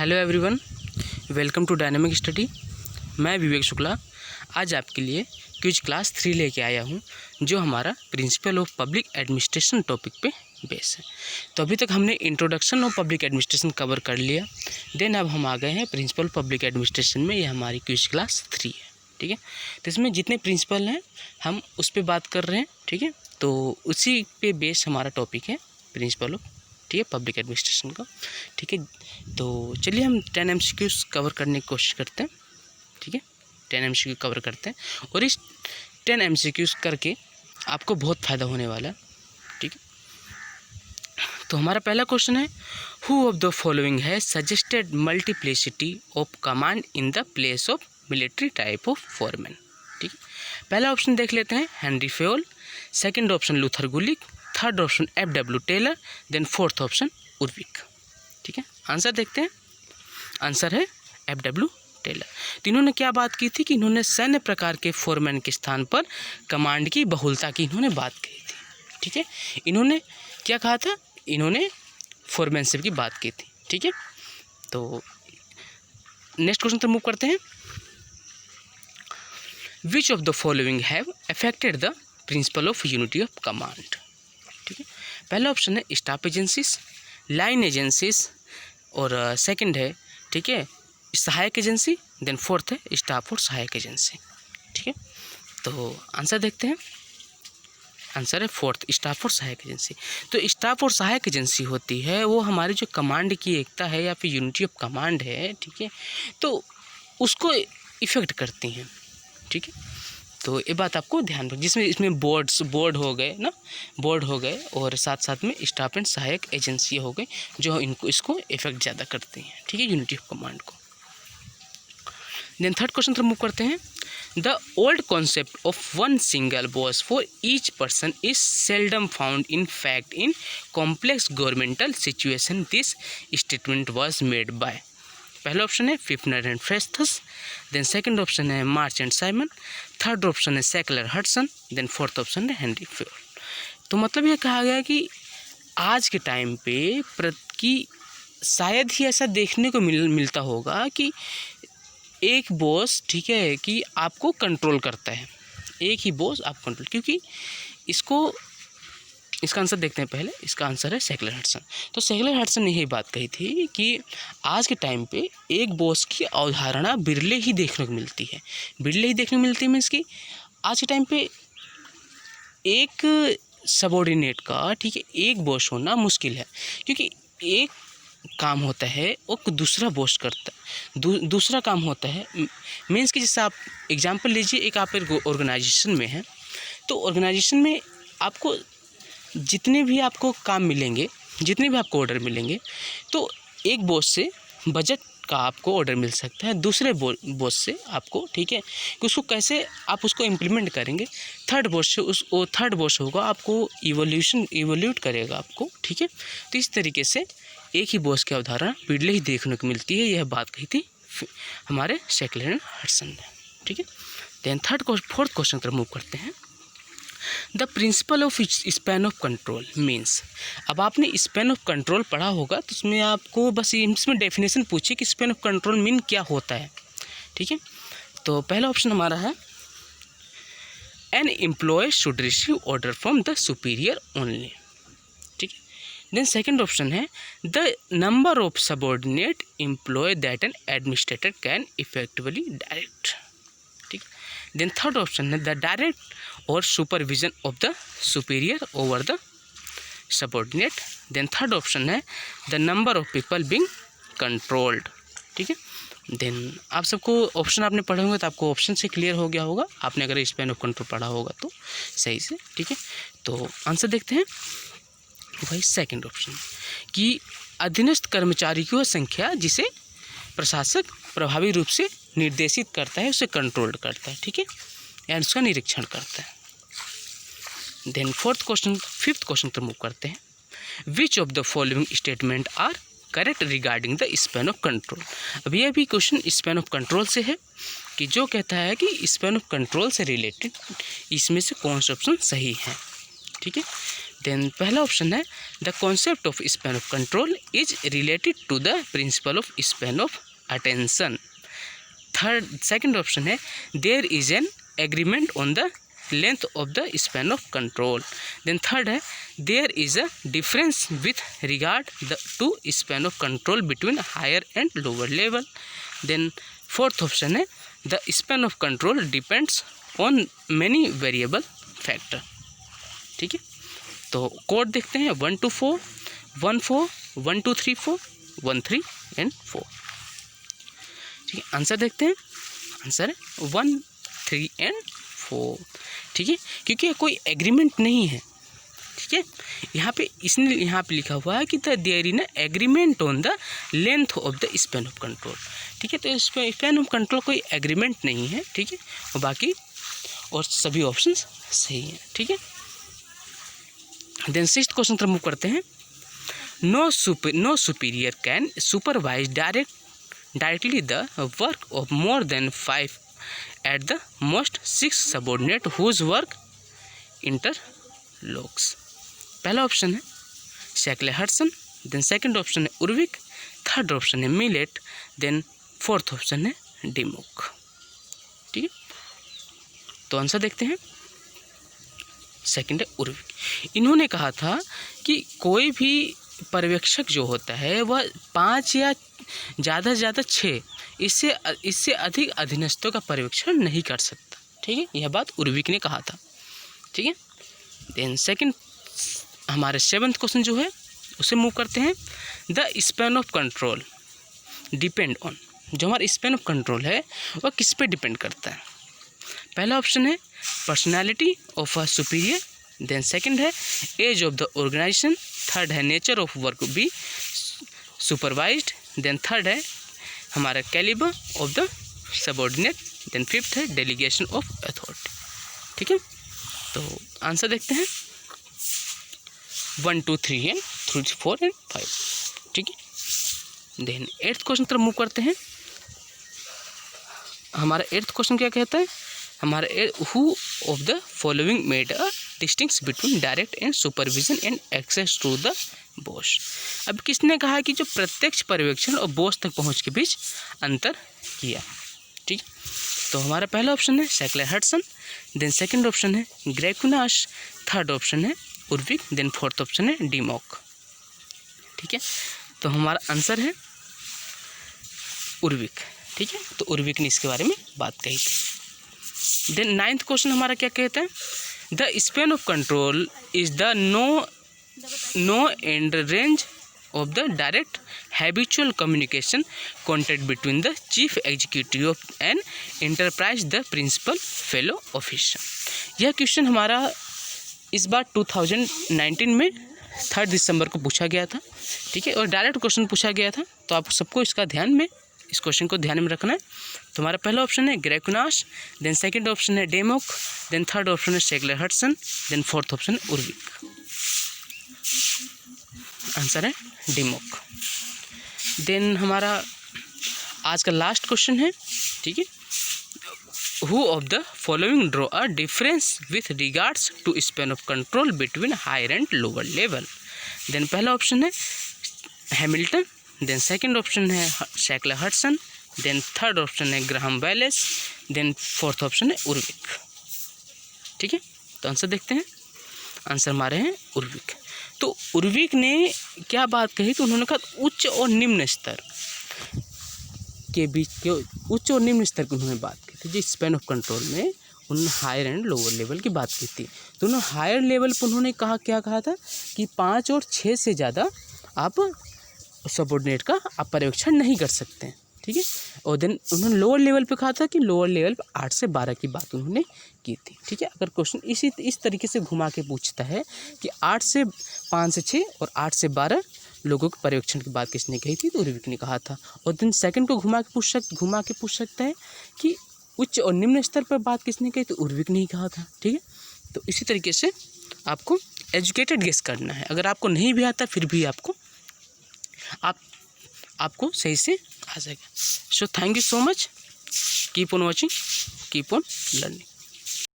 Hello everyone, welcome to dynamic study. मैं विवेक शुक्ला आज आपके लिए क्विज क्लास 3 लेके आया हूँ, जो हमारा principle of public administration topic पे बेस है। तो अभी तक हमने introduction of public administration cover कर लिया, देन अब हम आ गए हैं प्रिंसिपल पब्लिक एडमिनिस्ट्रेशन में। ये हमारी क्विज क्लास 3 है, ठीक है। तो इसमें जितने प्रिंसिपल हैं हम उस पर बात कर रहे हैं, ठीक है। तो उसी पे बेस हमारा टॉपिक है प्रिंसिपल ऑफ, ठीक है, पब्लिक एडमिनिस्ट्रेशन का, ठीक है। तो चलिए हम 10 MCQs कवर करने की कोशिश करते हैं, ठीक है। 10 MCQ कवर करते हैं और इस 10 MCQs करके आपको बहुत फ़ायदा होने वाला है, ठीक है। तो हमारा पहला क्वेश्चन है, हु ऑफ द फॉलोइंग है suggested multiplicity of command in the place of military type of foreman, ठीक है। पहला ऑप्शन देख लेते हैं, Henry Fayol. Second option Luther Gulick. Third option FW Taylor. Then fourth option Urwick, ठीक है। Answer देखते हैं, आंसर है FW टेलर। तो इन्होंने क्या बात की थी कि इन्होंने सैन्य प्रकार के फोरमैन के स्थान पर कमांड की बहुलता की इन्होंने बात की थी, ठीक है। इन्होंने क्या कहा था, इन्होंने फोरमैनशिप की बात की थी, ठीक है। तो नेक्स्ट क्वेश्चन पर मूव करते हैं, which of the following have affected the principle of unity of command, ठीक है। पहला ऑप्शन है स्टाफ एजेंसीज, लाइन एजेंसीज, और सेकंड है, ठीक है, सहायक एजेंसी। देन फोर्थ है स्टाफ और सहायक एजेंसी, ठीक है। तो आंसर देखते हैं, आंसर है फोर्थ, स्टाफ और सहायक एजेंसी। तो स्टाफ और सहायक एजेंसी होती है वो हमारी जो कमांड की एकता है या फिर यूनिटी ऑफ कमांड है, ठीक है, तो उसको इफेक्ट करती हैं, ठीक है। तो ये बात आपको ध्यान रखो, जिसमें इसमें बोर्ड हो गए ना, बोर्ड हो गए और साथ साथ में स्टाफ एंड सहायक एजेंसी हो गई जो इसको इफेक्ट ज़्यादा करती हैं, ठीक है, यूनिटी ऑफ कमांड को। देन थर्ड क्वेश्चन पर मूव करते हैं, the old concept of one single boss for each person is seldom found in fact in complex governmental situation. This statement was made by. पहला option है फिफ्नर and फ्रेस्थस। Then second option है मार्च and Simon. Third option है secular Hudson. Then fourth option है Henry Fayol. तो मतलब ये कहा गया कि आज के टाइम पे कि शायद ही ऐसा देखने को मिलता होगा कि एक बॉस, ठीक है, कि आपको कंट्रोल करता है, एक ही बॉस आप कंट्रोल, क्योंकि इसका आंसर देखते हैं पहले। इसका आंसर है सेकलर हडसन। तो सेकलर हडसन ने यही बात कही थी कि आज के टाइम पे एक बॉस की अवधारणा बिरले ही देखने को मिलती है। बिरले ही देखने को मिलती है मीन्स कि आज के टाइम पे एक सबॉर्डिनेट का, ठीक है, एक बॉस होना मुश्किल है, क्योंकि एक काम होता है और दूसरा बॉस करता है, दूसरा काम होता है मीन्स कि जैसे आप एग्जांपल लीजिए, एक आप ऑर्गेनाइजेशन में हैं, तो ऑर्गेनाइजेशन में आपको जितने भी आपको काम मिलेंगे, जितने भी आपको ऑर्डर मिलेंगे, तो एक बॉस से बजट का आपको ऑर्डर मिल सकता है, दूसरे बॉस से आपको, ठीक है, कि उसको कैसे आप उसको इम्प्लीमेंट करेंगे। थर्ड बॉस से थर्ड बॉस होगा, आपको इवोल्यूट करेगा आपको, ठीक है। तो इस तरीके से एक ही बॉस की अवधारणा बिरले ही देखने को मिलती है, यह बात कही थी हमारे सेकलर एंड हडसन ने, ठीक है। देन फोर्थ क्वेश्चन पर मूव करते हैं, the principle of span of control means. अब आपने स्पैन ऑफ कंट्रोल पढ़ा होगा, तो उसमें आपको बस इसमें डेफिनेशन पूछिए कि स्पैन ऑफ कंट्रोल मीन क्या होता है, ठीक है। तो पहला ऑप्शन हमारा है an employee should receive order from the superior only, ठीक है। देन सेकेंड ऑप्शन है the number of subordinate employee that an administrator can effectively direct, ठीक। देन थर्ड ऑप्शन है the direct or supervision of the superior over the subordinate. Then third option है the number of people being controlled, ठीक है। Then आप सबको option आपने पढ़े होंगे तो आपको ऑप्शन से क्लियर हो गया होगा, आपने अगर स्पैन ऑफ कंट्रोल पढ़ा होगा तो सही से, ठीक है। तो आंसर देखते हैं भाई, सेकंड ऑप्शन कि अधीनस्थ कर्मचारियों की संख्या जिसे प्रशासक प्रभावी रूप से निर्देशित करता है, उसे कंट्रोल करता है, ठीक है, या उसका निरीक्षण करता है। देन फिफ्थ क्वेश्चन पर मूव करते हैं, which of the following statement are correct regarding the span of control. अब यह भी क्वेश्चन स्पैन ऑफ कंट्रोल से है कि जो कहता है कि स्पैन ऑफ कंट्रोल से रिलेटेड इसमें से कौन सा ऑप्शन सही है, ठीक है। देन पहला ऑप्शन है the concept of span of control is related to the principle of span of attention. Second option है there is an agreement on the length of the span of control. Then third है there is a difference with regard to span of control between higher and lower level. Then fourth option है the span of control depends on many variable factor. ठीक है, तो code देखते हैं 1 2 4 1 4 1 2 3 4 1 3 and 4। ठीक है, answer देखते हैं। आंसर है 1 3 एंड 4। ठीक है, क्योंकि कोई एग्रीमेंट नहीं है। ठीक है, यहाँ पे इसने यहाँ पे लिखा हुआ है कि there is an agreement on the length of the span of control. ठीक है, तो स्पैन ऑफ कंट्रोल कोई एग्रीमेंट नहीं है। ठीक है, और बाकी और सभी ऑप्शंस सही हैं। ठीक है, देन सिक्स्थ क्वेश्चन पर मूव करते हैं। No superior can supervise directly the work of more than 5 at the most 6 subordinate whose work interlocks. पहला ऑप्शन है Shackley Hudson, then second option है उर्विक, थर्ड ऑप्शन है मिलेट, देन फोर्थ ऑप्शन है Dimock. ठीक है, तो answer देखते हैं। सेकंड है उर्विक। इन्होंने कहा था कि कोई भी पर्यवेक्षक जो होता है वह 5 या ज़्यादा से ज़्यादा 6 इससे अधिक अधीनस्थों का पर्यवेक्षण नहीं कर सकता। ठीक है, यह बात उर्विक ने कहा था। ठीक है, देन सेकंड हमारे 7th क्वेश्चन जो है उसे मूव करते हैं। The span of control depend on, जो हमारा स्पैन ऑफ कंट्रोल है वह किस पे डिपेंड करता है। पहला ऑप्शन है personality of a superior, then second है age of the organisation, third है nature of work be supervised, then third है हमारा calibre of the subordinate, then fifth है डेलीगेशन ऑफ अथॉरिटी। ठीक है, तो आंसर देखते हैं 1 2 3 एंड 3 4 एंड 5। ठीक है, देन 8th क्वेश्चन तरफ मूव करते हैं। हमारा 8th क्वेश्चन क्या कहता है, हमारा who of the following made a distinction between direct and supervision and access to the boss. अब किसने कहा कि जो प्रत्यक्ष पर्यवेक्षण और बॉस तक पहुंच के बीच अंतर किया। ठीक, तो हमारा पहला ऑप्शन है Shackley Hudson, then second option है ग्रेकुनाश, थर्ड ऑप्शन है उर्विक, देन फोर्थ ऑप्शन है डिमोक। ठीक है, तो हमारा आंसर है उर्विक। ठीक है, तो उर्विक ने इसके बारे में बात कही थी। देन 9th क्वेश्चन हमारा क्या कहता है, the span of control is the no and range of the direct habitual communication contact between the chief executive of an enterprise the principal fellow officer. यह क्वेश्चन हमारा इस बार 2019 में 3 दिसंबर को पूछा गया था। ठीक है, और डायरेक्ट क्वेश्चन पूछा गया था, तो आप सबको इसका ध्यान में इस क्वेश्चन को ध्यान में रखना है। तो हमारा पहला ऑप्शन है ग्रेकुनाश, देन सेकंड ऑप्शन है डेमोक, देन थर्ड ऑप्शन है Shackley Hudson, then fourth option है उर्विक। आंसर है डिमोक। देन हमारा आज का लास्ट क्वेश्चन है। ठीक है, who of the following draw a difference with regards to span of control between higher and lower level. Then पहला ऑप्शन है हैमिल्टन, देन सेकंड ऑप्शन है Shackley Hudson, then third option है Graham Wallas, then fourth option है Urwick. ठीक है, तो answer देखते हैं। आंसर हमारे हैं उर्विक। तो उर्विक ने क्या बात कही, तो उन्होंने कहा उच्च और निम्न स्तर के बीच के उच्च और निम्न स्तर की उन्होंने बात की थी। जो स्पैन ऑफ कंट्रोल में उन्होंने हायर एंड लोअर लेवल की बात की थी। तो उन्होंने हायर लेवल पर उन्होंने कहा क्या कहा था कि 5 और 6 से ज़्यादा आप सबऑर्डिनेट का आप पर्यवेक्षण नहीं कर सकते हैं। ठीक है, और देन उन्होंने लोअर लेवल पे कहा था कि लोअर लेवल पे 8 से 12 की बात उन्होंने की थी। ठीक है, अगर क्वेश्चन इस तरीके से घुमा के पूछता है कि 5 से 6 और 8 से 12 लोगों के पर्यवेक्षण की बात किसने कही थी, तो उर्विक ने कहा था। और देन सेकंड को घुमा के पूछ सकता है कि उच्च और निम्न स्तर पर बात किसने कही, तो उर्विक ने ही कहा था। ठीक है, तो इसी तरीके से आपको एजुकेटेड गेस करना है। अगर आपको नहीं भी आता फिर भी आपको सही से आ जाएगा। So thank you so much, keep on watching, keep on learning.